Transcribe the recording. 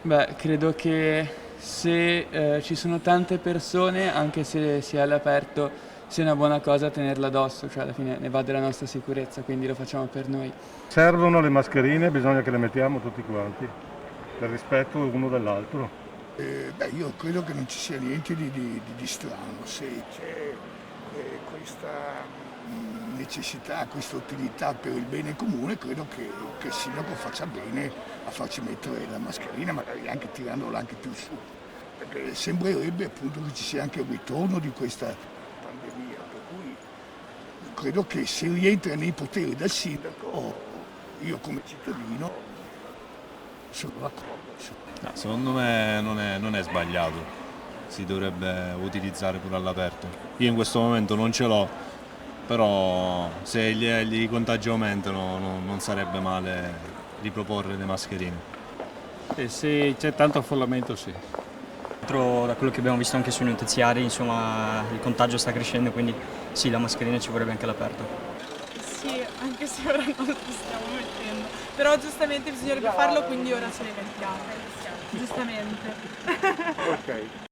Beh, credo che se ci sono tante persone, anche se si è all'aperto, sia una buona cosa tenerla addosso, cioè alla fine ne va della nostra sicurezza, quindi lo facciamo per noi. Servono le mascherine, bisogna che le mettiamo tutti quanti, per rispetto uno dell'altro. Io credo che non ci sia niente di strano, se c'è questa necessità, questa utilità per il bene comune, credo che il sindaco faccia bene a farci mettere la mascherina, magari anche tirandola anche più su, perché sembrerebbe appunto che ci sia anche il ritorno di questa pandemia, per cui credo che se rientra nei poteri del sindaco, io come cittadino sono d'accordo. No, secondo me non è sbagliato, si dovrebbe utilizzare pure all'aperto. Io in questo momento non ce l'ho, però se i contagi aumentano non sarebbe male riproporre le mascherine. E se c'è tanto affollamento, sì. Da quello che abbiamo visto anche sui notiziari, insomma, il contagio sta crescendo, quindi sì, la mascherina ci vorrebbe anche all'aperto. Sì, anche se ora non lo stiamo mettendo. Però giustamente bisognerebbe farlo, quindi ora ce ne mettiamo. Giustamente. Ok.